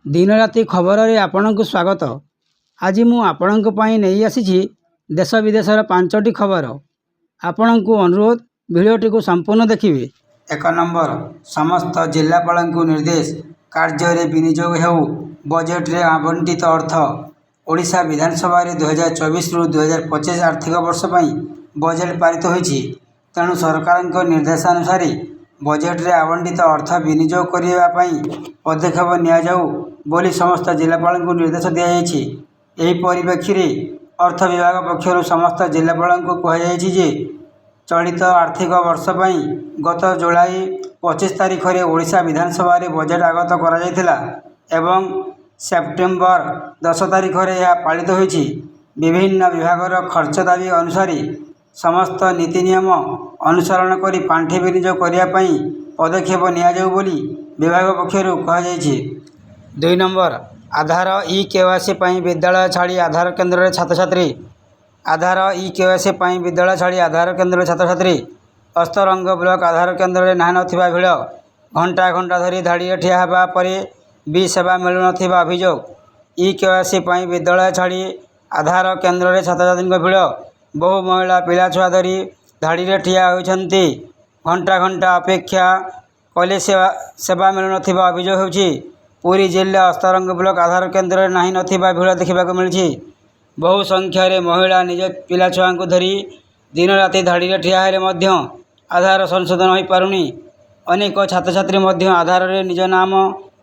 दिन राति खबर रे आपनकु स्वागत। आज मु आपनक पई नहीं आसीछि देश विदेशर 5टी खबर। आपनकु अनुरोध वीडियोटी को संपूर्ण देखिए। 1 नंबर समस्त जिलापालଙ୍କୁ निर्देश कार्य विनियोग हेउ बजेट रे आवंटित अर्थ। ओडिशा विधानसभा रे 2024 रु 2025 आर्थिक वर्ष पई बजेट पारित होईछि। तेणु सरकारक निर्देशानुसार बजेट रे आवंटित अर्थ विनियोग करिवा पई पदक्षेप निया जाऊ बोली समस्त जिलापालଙ୍କୁ निर्देश दिया जायछि। एही परिप्रेक्षी रे अर्थ विभाग पक्षरु समस्त जिलापालଙ୍କୁ कहा जायछि जे चलित आर्थिक वर्ष पई गत जुलाई 25 तारिख रे ओडिशा विधानसभा रे बजेट आगत करा जायतिला एवं सेप्टेम्बर 10 तारिख रे यह पालित होईछि। विभिन्न विभागर खर्च दाबी अनुसार समस्त नीति नियम अनुसरण करी पांठि विनियोग करिया पई पदक्षेप निया जाऊ बोली विभाग पक्षरु कहा जायछि। 2 नंबर आधार ई केवासी पई विद्यालय छाड़ी आधार केंद्र रे छात्र छात्री। आधार ई केवासी पई विद्यालय छाड़ी आधार केंद्र रे छात्र छात्री अस्तरंग ब्लॉक आधार केंद्र रे ना नथिबा भिड़ घंटा घंटा धरी धाड़ी ठिया हेबा परे भी सेवा मिलु नथिबा अभियोग। ई केवासी पई विद्यालय छाड़ी आधार केंद्र रे छात्र छात्री भिड़ बहु महिला पिला छुआ धरी धाड़ी रे ठिया होइछन्ती। घंटा घंटा अपेक्षा कले सेवा मिलु नथिबा अभियोग होछि। पुरी जिला अस्तरंग ब्लॉक आधार केंद्र रे नाही नथिबा भिड़ देखिबा को मिलछि। बहु संख्या रे महिला निज पिला छुआ को धरी दिन राति धाड़ी रे ठिया हेले मध्य आधार संशोधन होई पारुनी। अनेक छात्र छात्री मध्य आधार रे निज नाम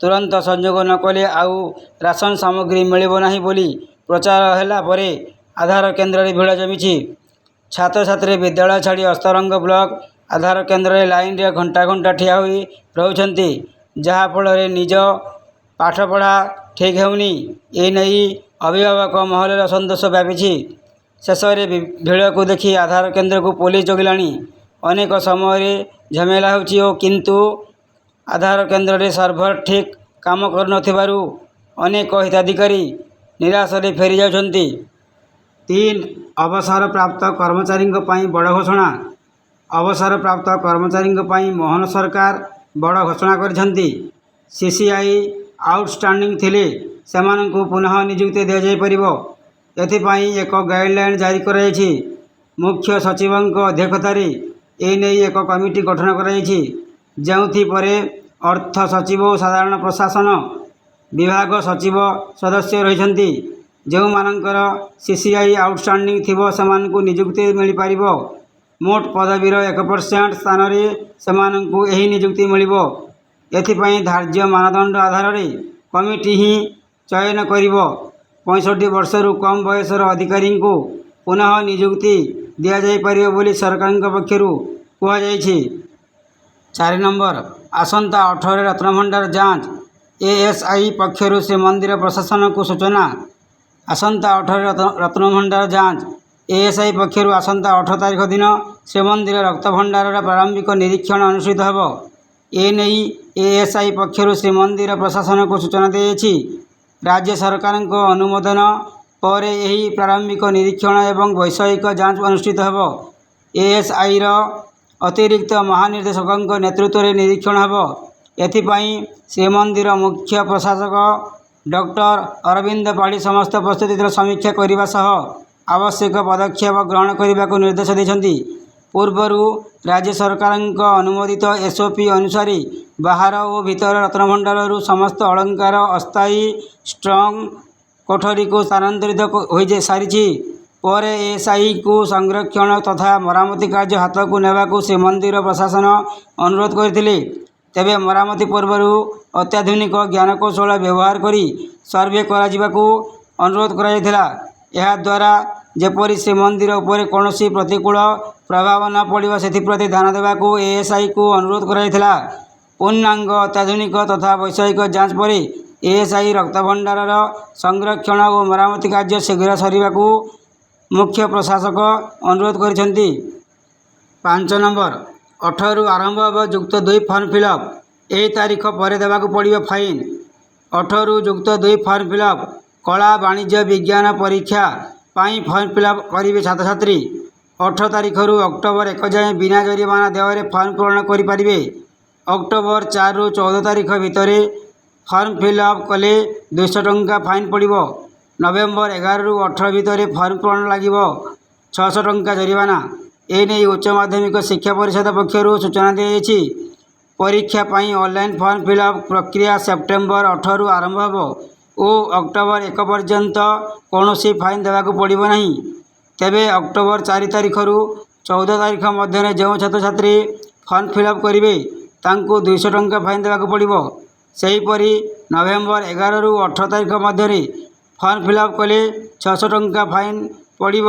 तुरंत संयोग न कले आउ राशन सामग्री मिलिबो नाही बोली प्रचार हैला परे आधार केंद्र रे भिड़ जमिछि। छात्र छात्री विद्यालय छाड़ी अस्तरंग ब्लॉक आधार केंद्र रे लाइन रे घंटा घंटा ठिया होई रहउछन्ती जहा फल रे निज पाठ पढ़ा ठीक हेउनी। ए नहीं अभिभावक महल असंतोष व्यापी। शेष में भिड़ को देखी आधार केंद्र को पुलिस जगिलाणी। अनेक समय झमेला होछि किंतु आधार केंद्र रे सर्भर ठीक काम कर नथिबारु अनेक हिताधिकारी निराश रे फेरी जाउछन्ती। 3 अवसर प्राप्त कर्मचारी पई बड़ घोषणा। अवसर प्राप्त कर्मचारी पई मोहन सरकार बड़ घोषणा करिसन्ती। सीसीआई आउटस्टैंडिंग थिले सेमानंकु पुनः नियुक्ति दिया जाय परिबो। एथिपाई एक गाइडलाइन जारी कराइछि। मुख्य सचिवंक अध्यक्षतारे ए नै एक कमिटी गठन कराइछि जेउथि परे अर्थ सचिव और साधारण प्रशासन विभाग सचिव सदस्य रहिसन्ति। जेउ मानकर सीसीआई आउटस्टैंडिंग थिबो सेमानंकु नियुक्ति मिलि पारिबो। मोट पदवीर 1% स्थान रे सेमानंकु एही नियुक्ति मिलिबो। एथिपाई धार्य मानदंड आधार रे कमिटी ही चयन करिबो। 65 वर्ष रु कम बयसर अधिकारी को पुनः नियुक्ति दिया जाय परिबो बोली सरकार पक्षरु कहा जायछि। 4 नंबर आसंता 18 रत्नभंडार जांच। एएसआई पक्षरु श्रीमंदिर प्रशासन को सूचना। आसंता 18 रत्नभंडार जांच। एएसआई पक्षरु आसंता 18 तारिख दिन श्रीमंदिर रक्त भंडार प्रारंभिक निरीक्षण अनुष्ठित हेबो। ए नहीं एएसआई पक्षरु श्रीमंदिर प्रशासन को सूचना दिएछि। राज्य सरकार अनुमोदन पर यही प्रारंभिक निरीक्षण एवं वैषयिक जांच अनुष्ठित हेबो। एएसआई रो अतिरिक्त महानिर्देशक नेतृत्व में निरीक्षण हेबो। एथिपाई श्रीमंदिर मुख्य प्रशासक डॉक्टर अरविंद पाढ़ी समस्त प्रस्तुतिर समीक्षा करने सह आवश्यक पदक्षेप ग्रहण करने को निर्देश देछन्ति। पूर्वरु राज्य सरकार अनुमोदित एसओपी अनुसार बाहर और भीतर रत्नभंडार समस्त अलंकार अस्थायी स्ट्रंग कोठरी को स्थानांतरित हो सारी पर एएसआई को संरक्षण तथा मरामती कार्य हाथ को नेबा को श्रीमंदिर प्रशासन अनुरोध करथिले। तेबे मरामती पूर्वरु अत्याधुनिक ज्ञानकौशल व्यवहार करी सर्वे कराजिबाकू अनुरोध कराइथिला। यह द्वारा जेपरी श्रीमंदिर उपर कौनसी प्रतिकूल प्रभाव न पड़िबा सेथिप्रति ध्यान देबाकू एएसआई को अनुरोध कराइथिला। पूर्णांग अत्याधुनिक तथा वैषयिक जांच पर एएसआई रक्तभंडार संरक्षण और मरामती कार्य शीघ्र सरिबाकू मुख्य प्रशासक अनुरोध करिसेंती। 5 नंबर 18 रु आरंभ होब युक्त 2 फॉर्म फिलअप। एही तारीख पर देबाकू पड़िबो फाइन। 18 रु युक्त 2 फॉर्म फिलअप। कला वाणिज्य विज्ञान परीक्षा पाई फॉर्म फिलअप करिवे छात्र छात्री। 18 तारिख रु अक्टोबर 1 जाए बिना जरिमाना देवारे फॉर्म पूरण करि पारिबे। अक्टोबर 4 रु 14 तारिख भितर ଫର୍ମ ଫିଲ୍ଅପ୍ କଲେ 200 ଟଙ୍କା ଫାଇନ୍ ପଡ଼ିବ। ନଭେମ୍ବର 11ରୁ 18 ଭିତରେ ଫର୍ମ ପୂରଣ ଲାଗିବ 600 ଟଙ୍କା ଜରିମାନା। ଏନେଇ ଉଚ୍ଚ ମାଧ୍ୟମିକ ଶିକ୍ଷା ପରିଷଦ ପକ୍ଷରୁ ସୂଚନା ଦିଆଯାଇଛି। ପରୀକ୍ଷା ପାଇଁ ଅନଲାଇନ୍ ଫର୍ମ ଫିଲ୍ଅପ୍ ପ୍ରକ୍ରିୟା ସେପ୍ଟେମ୍ବର 18ରୁ ଆରମ୍ଭ ହେବ ଓ ଅକ୍ଟୋବର 1 ପର୍ଯ୍ୟନ୍ତ କୌଣସି ଫାଇନ୍ ଦେବାକୁ ପଡ଼ିବ ନାହିଁ। ତେବେ ଅକ୍ଟୋବର 4 ତାରିଖରୁ 14 ତାରିଖ ମଧ୍ୟରେ ଯେଉଁ ଛାତ୍ରଛାତ୍ରୀ ଫର୍ମ ଫିଲ୍ଅପ୍ କରିବେ ତାଙ୍କୁ 200 ଟଙ୍କା ଫାଇନ୍ ଦେବାକୁ ପଡ଼ିବ। ସେହିପରି ନଭେମ୍ବର 11ରୁ 18 ତାରିଖ ମଧ୍ୟରେ ଫର୍ମ ଫିଲ୍ଅପ୍ କଲେ 600 ଟଙ୍କା ଫାଇନ୍ ପଡ଼ିବ।